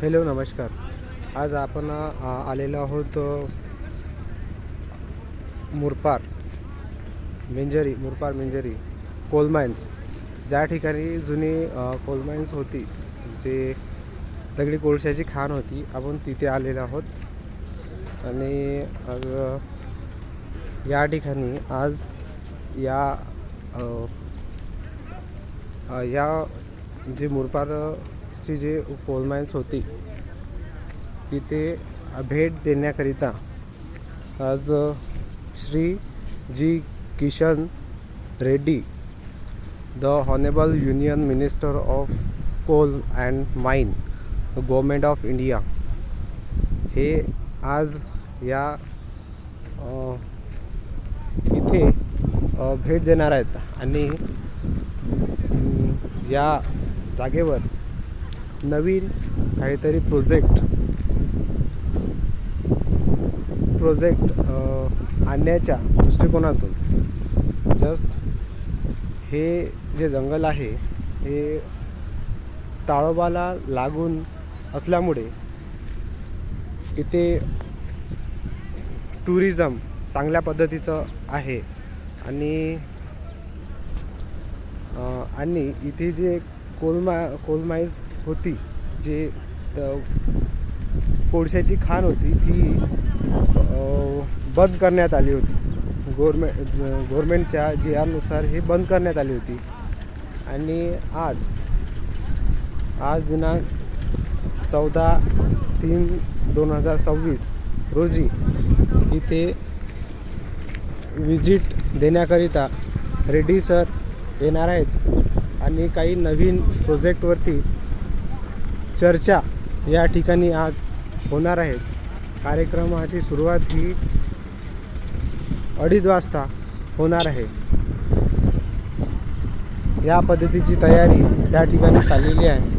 Hello नमस्कार. आज आपण आलेलो आहोत मुरपार मेंजरी कोल माइन्स, ज्या ठिकाणी जुनी कोल माइन्स होती, जे दगडी कोळशाची खाण होती. आपण तिथे आलेलो आहोत आणि या ठिकाणी आज या जे मुरपारची जे कोल माइन्स होती तिथे भेट देण्याकरिता आज Shri G Kishan Reddy, the honourable union minister of coal and mine, government of India, हे आज या इथे भेट देणार आहेत आणि या जागेवर नवीन काहीतरी प्रोजेक्ट आणण्याच्या दृष्टिकोनातून जस्ट हे जे जंगल आहे हे ताडोबाला लागून असल्यामुळे इथे टुरिझम चांगल्या पद्धतीचं आहे आणि इथे जे कोल माइन्स होती, जे कोळशाची खाण होती, ती बंद करण्यात आली होती. गव्हर्मेंटच्या जी आरनुसार हे बंद करण्यात आली होती. आणि आज दिनांक 14/3/2026 रोजी इथे विजिट देण्याकरिता रेड्डी सर येणार आहेत आणि काही नवीन प्रोजेक्टवरती चर्चा या ठिकाणी आज होणार आहे. कार्यक्रमाची सुरुवात ही 2:30 वाजता होणार आहे. या पद्धतीची तयारी या ठिकाणी चाललेली आहे.